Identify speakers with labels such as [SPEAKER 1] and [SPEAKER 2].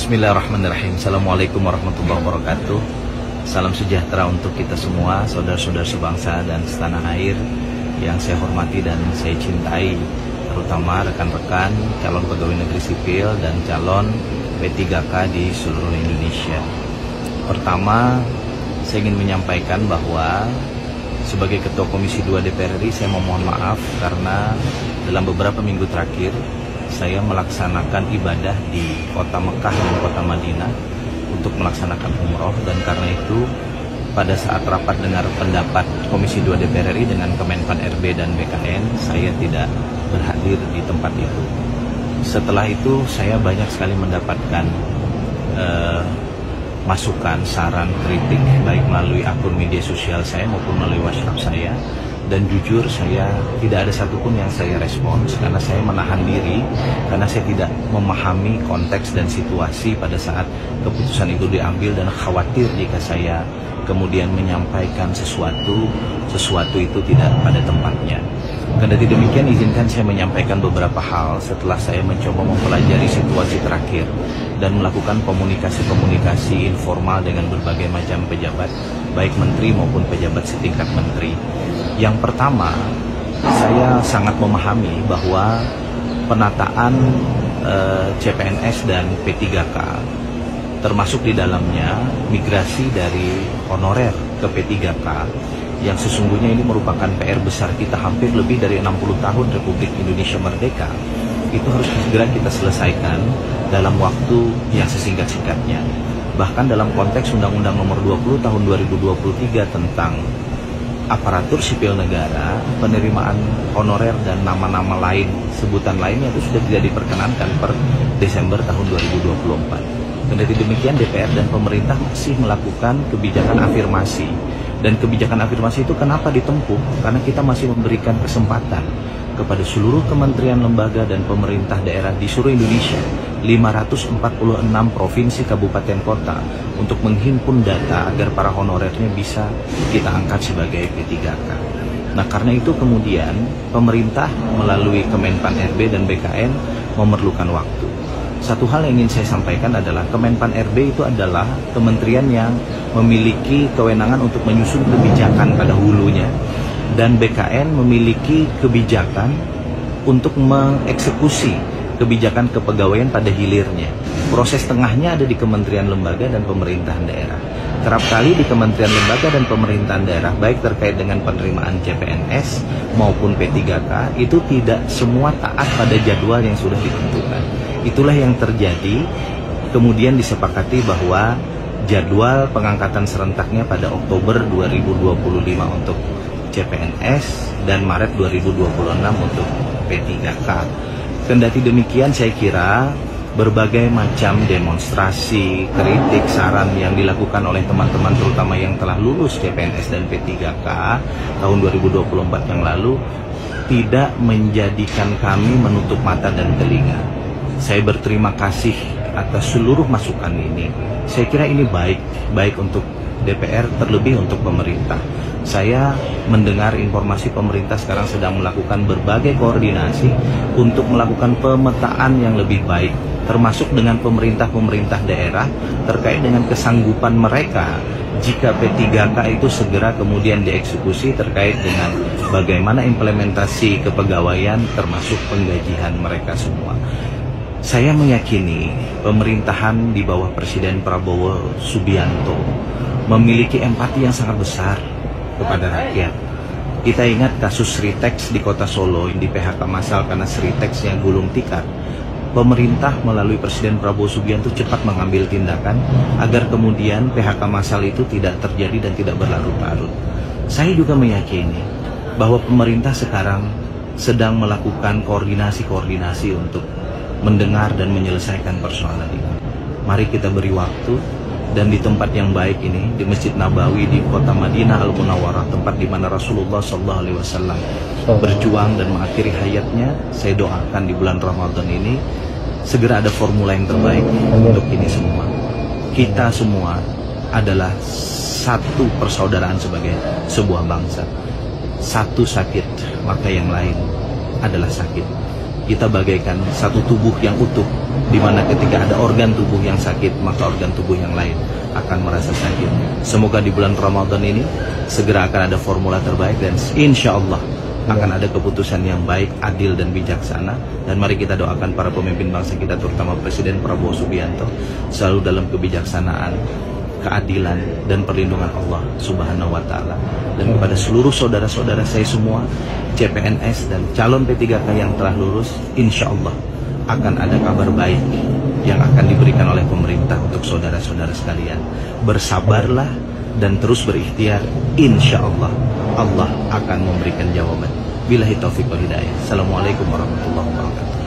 [SPEAKER 1] Bismillahirrahmanirrahim. Assalamualaikum warahmatullahi wabarakatuh. Salam sejahtera untuk kita semua, saudara-saudara sebangsa dan setanah air yang saya hormati dan saya cintai, terutama rekan-rekan calon pegawai negeri sipil dan calon P3K di seluruh Indonesia. Pertama, saya ingin menyampaikan bahwa sebagai Ketua Komisi 2 DPR RI, saya memohon maaf karena dalam beberapa minggu terakhir saya melaksanakan ibadah di kota Mekah dan kota Madinah untuk melaksanakan umroh, dan karena itu pada saat rapat dengar pendapat Komisi 2 DPR RI dengan Kemenpan RB dan BKN, saya tidak berhadir di tempat itu. Setelah itu saya banyak sekali mendapatkan masukan, saran, kritik baik melalui akun media sosial saya maupun melalui WhatsApp saya, dan jujur saya tidak ada satupun yang saya respons karena saya menahan diri, karena saya tidak memahami konteks dan situasi pada saat keputusan itu diambil, dan khawatir jika saya kemudian menyampaikan sesuatu itu tidak pada tempatnya. Kendati demikian, izinkan saya menyampaikan beberapa hal setelah saya mencoba mempelajari situasi terakhir dan melakukan komunikasi informal dengan berbagai macam pejabat, baik menteri maupun pejabat setingkat menteri. Yang pertama, saya sangat memahami bahwa penataan CPNS dan P3K, termasuk di dalamnya migrasi dari honorer ke P3K, yang sesungguhnya ini merupakan PR besar kita hampir lebih dari 60 tahun Republik Indonesia Merdeka, itu harus segera kita selesaikan dalam waktu yang sesingkat-singkatnya. Bahkan dalam konteks Undang-Undang Nomor 20 Tahun 2023 tentang aparatur sipil negara, penerimaan honorer dan nama-nama lain, sebutan lainnya itu sudah tidak diperkenankan per Desember tahun 2024. Kendati demikian, DPR dan pemerintah masih melakukan kebijakan afirmasi. Dan kebijakan afirmasi itu kenapa ditempuh? Karena kita masih memberikan kesempatan kepada seluruh kementerian, lembaga, dan pemerintah daerah di seluruh Indonesia, 546 provinsi, kabupaten, kota, untuk menghimpun data agar para honorernya bisa kita angkat sebagai P3K. Nah, karena itu kemudian pemerintah melalui Kemenpan RB dan BKN memerlukan waktu. Satu hal yang ingin saya sampaikan adalah Kemenpan RB itu adalah kementerian yang memiliki kewenangan untuk menyusun kebijakan pada hulunya, dan BKN memiliki kebijakan untuk mengeksekusi kebijakan kepegawaian pada hilirnya. Proses tengahnya ada di kementerian, lembaga, dan pemerintahan daerah. Kerap kali di kementerian, lembaga, dan pemerintahan daerah, baik terkait dengan penerimaan CPNS maupun P3K, itu tidak semua taat pada jadwal yang sudah ditentukan. Itulah yang terjadi, kemudian disepakati bahwa jadwal pengangkatan serentaknya pada Oktober 2025 untuk CPNS dan Maret 2026 untuk P3K. Kendati demikian, saya kira berbagai macam demonstrasi, kritik, saran yang dilakukan oleh teman-teman terutama yang telah lulus CPNS dan P3K tahun 2024 yang lalu tidak menjadikan kami menutup mata dan telinga. Saya berterima kasih atas seluruh masukan ini. Saya kira ini baik untuk DPR, terlebih untuk pemerintah. Saya mendengar informasi pemerintah sekarang sedang melakukan berbagai koordinasi untuk melakukan pemetaan yang lebih baik, termasuk dengan pemerintah daerah terkait dengan kesanggupan mereka jika P3K itu segera kemudian dieksekusi terkait dengan bagaimana implementasi kepegawaian termasuk penggajian mereka semua. Saya meyakini pemerintahan di bawah Presiden Prabowo Subianto memiliki empati yang sangat besar kepada rakyat. Kita ingat kasus Sritex di kota Solo yang di PHK massal karena Sritex yang gulung tikar. Pemerintah melalui Presiden Prabowo Subianto cepat mengambil tindakan agar kemudian PHK massal itu tidak terjadi dan tidak berlarut-larut. Saya juga meyakini bahwa pemerintah sekarang sedang melakukan koordinasi untuk mendengar dan menyelesaikan persoalan ini. Mari kita beri waktu, dan di tempat yang baik ini, di Masjid Nabawi di kota Madinah Al-Munawwarah, tempat di mana Rasulullah SAW berjuang dan mengakhiri hayatnya, saya doakan di bulan Ramadan ini segera ada formula yang terbaik untuk ini semua. Kita semua adalah satu persaudaraan sebagai sebuah bangsa. Satu sakit, maka yang lain adalah sakit. kita bagaikan satu tubuh yang utuh, di mana ketika ada organ tubuh yang sakit, maka organ tubuh yang lain akan merasa sakit. Semoga di bulan Ramadan ini segera akan ada formula terbaik, dan insya Allah akan ada keputusan yang baik, adil, dan bijaksana. Dan mari kita doakan para pemimpin bangsa kita, terutama Presiden Prabowo Subianto, selalu dalam kebijaksanaan, keadilan, dan perlindungan Allah Subhanahu wa Ta'ala. Dan kepada seluruh saudara-saudara saya semua, CPNS dan calon P3K yang telah lulus, insya Allah akan ada kabar baik yang akan diberikan oleh pemerintah untuk saudara-saudara sekalian. Bersabarlah dan terus berikhtiar, insya Allah Allah akan memberikan jawaban. Billahi taufiq wal hidayah. Assalamualaikum warahmatullahi wabarakatuh.